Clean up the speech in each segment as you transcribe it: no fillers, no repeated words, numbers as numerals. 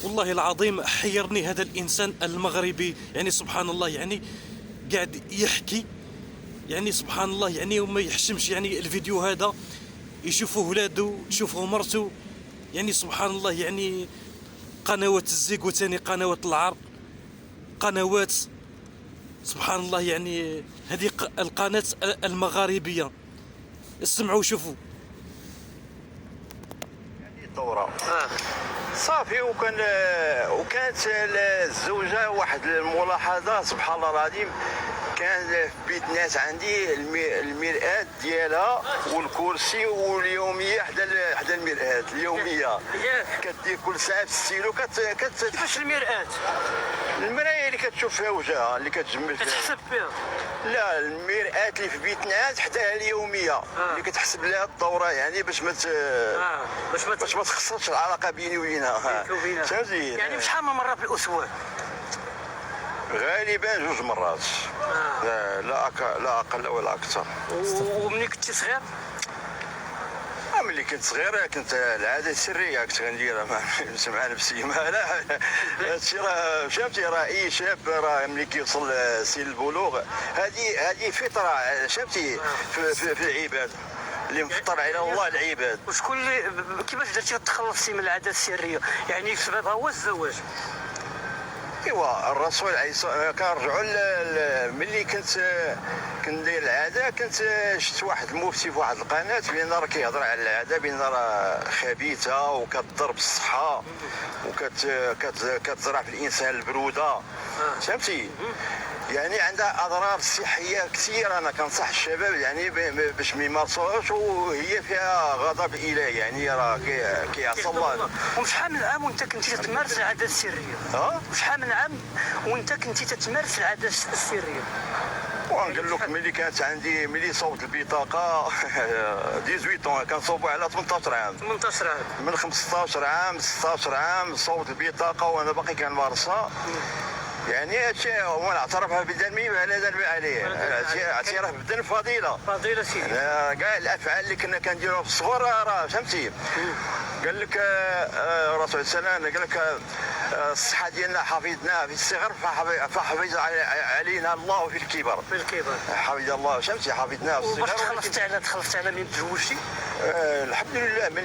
والله العظيم حيرني هذا الانسان المغربي، يعني سبحان الله، يعني قاعد يحكي، يعني سبحان الله، يعني وما يحشمش. يعني الفيديو هذا يشوفوا ولادو، تشوفوا مرته، يعني سبحان الله. يعني قنوات الزيق وثاني قنوات العرب، قنوات سبحان الله. يعني هذه القناة المغاربية، اسمعوا شوفوا. الدورة صافي. وكانت الزوجة واحد الملاحظة سبحان الله العظيم. كان في بيت ناس عندي المرآة ديالها والكرسي واليومية حدا المرآة اليومية. كدير كل ساعة في السيلو كيفاش المرآة؟ المراية اللي كتشوف فيها وجهها، اللي كتجمل فيها. كتحسب فيها؟ لا، المرآة اللي في بيت ناس حداها اليومية اللي كتحسب لها الدورة، يعني باش ما باش ما تخسرش العلاقة بيني وبينها. فهمتي؟ يعني شحال من مرة في الأسبوع؟ غالبا 2 مرات. لا اقل ولا اكثر. وملي كنتي صغير؟ ملي كنت صغير كنت العاده السريه كنت غنديرها مع نفسي. ما لا هادشي راه فهمتي، راه اي شاب راه ملي كيوصل سن البلوغ هذه فطره فهمتي في العباد اللي مفطر على الله العباد. وشكون اللي كيفاش درتي تخلصتي من العاده السريه؟ يعني سببها هو الزواج؟ ايوا الرسول عليه الصلاه كنرجعوا ملي كندير العاده. كنت شفت واحد المفتي في واحد القناه بين راه كيهضر على العاده، بين راه خبيثه وكتضر بالصحه وكتزرع في الانسان البروده. فهمتي؟ يعني عندها اضرار صحيه كثيره. انا كنصح الشباب يعني باش ما يمارسوهاش، وهي فيها غضب الهي، يعني راه كيعصى الله. وشحال من عام وانت كنتي تتمارس العاده السريه؟ وشحال من عام وانت كنتي تتمارس العاده السريه؟ ونقول لك ملي صوبت البطاقه 18 كنصوبوا على 18 عام. 18 عام من 15 عام 16 عام صوبت البطاقه وانا باقي كنمارسها. يعني هادشي هو اعترفها بالذنب على ذنب عليه. اعتراف بالذنب فضيله سيدي. كاع الافعال اللي كنا كنديروها في الصغر راه فهمتي. قال لك الرسول صلى الله عليه وسلم، قال لك الصحه ديالنا حفظناها في الصغر فحفظ علينا الله في الكبر. حفظ الله فهمتي، حفظناها في الصغر. تخلصت على من تزوجتي؟ الحمد لله. من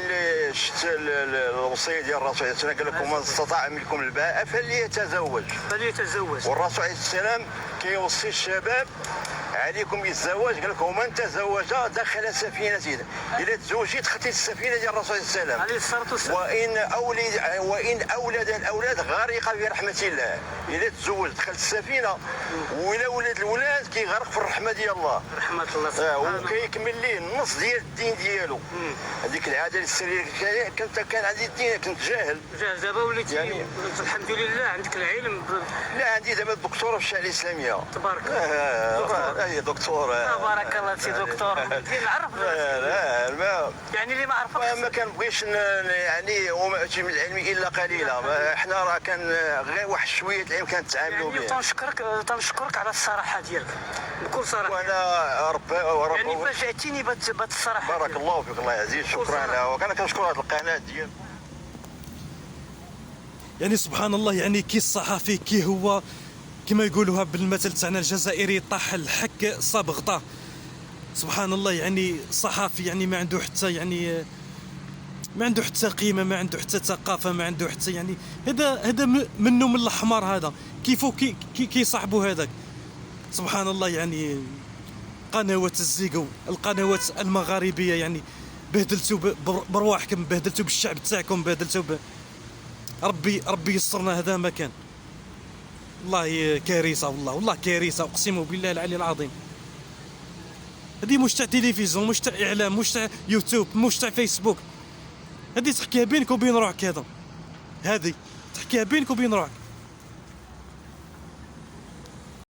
شفت الوصيه ديال الرسول صلى الله عليه وسلم، قال لكم من استطاع منكم الباء فليتزوج. والرسول عليه السلام كيوصي الشباب عليكم بالزواج. قال لكم من تزوج دخل سفينة. إذا تزوجتي دخلتي السفينة ديال الرسول صلى الله عليه وسلم. وإن أولد الأولاد غرق في رحمة الله. إذا تزوج دخلت السفينة، وإلا ولد الولاد كيغرق في الرحمة ديال الله. رحمة الله. وكيكمل ليه النص ديال الدين ديالو. هذيك العادة السرية كان عندي الدين، كنت جاهل. دابا وليتي يعني الحمد لله عندك العلم. لا، عندي دابا دكتوراه في الشريعة الإسلامية. تبارك الله. هي دكتور. تبارك الله سي دكتور. نعرف. لا يعني اللي ما عرفكش ما كنبغيش يعني وما اوتي من العلم الا قليلا. احنا راه كان غير واحد شويه العلم كنتعاملوا به. يعني تنشكرك على الصراحه ديالك بكل صراحه. وانا يعني فاجاتيني بهذه الصراحه. بارك الله فيك، الله يعزيك، شكرا. وانا كنشكر هذه القناه ديالك. يعني سبحان الله، يعني كي الصحفي كي هو كما يقولوها بالمثل تاعنا الجزائري طاح الحك صاب غطاه. سبحان الله، يعني صحفي يعني ما عنده حتى يعني ما عنده حتى قيمه، ما عنده حتى ثقافه، ما عنده حتى يعني هذا منه من الحمار. هذا كيفو كي صاحبوا هذاك. سبحان الله، يعني قنوات الزيقو، القنوات المغاربيه، يعني بهدلتوا برواحكم، بهدلتوا بالشعب تاعكم، بهدلتوا ربي يسرنا. هذا ما كان. والله كارثه، والله كارثه، اقسم بالله العلي العظيم. هذه مش تاع تلفزيون، مش تاع اعلام، مش تاع يوتيوب، مش تاع فيسبوك. هذه تحكيها بينك وبين روحك. هذه تحكيها بينك وبين روحك.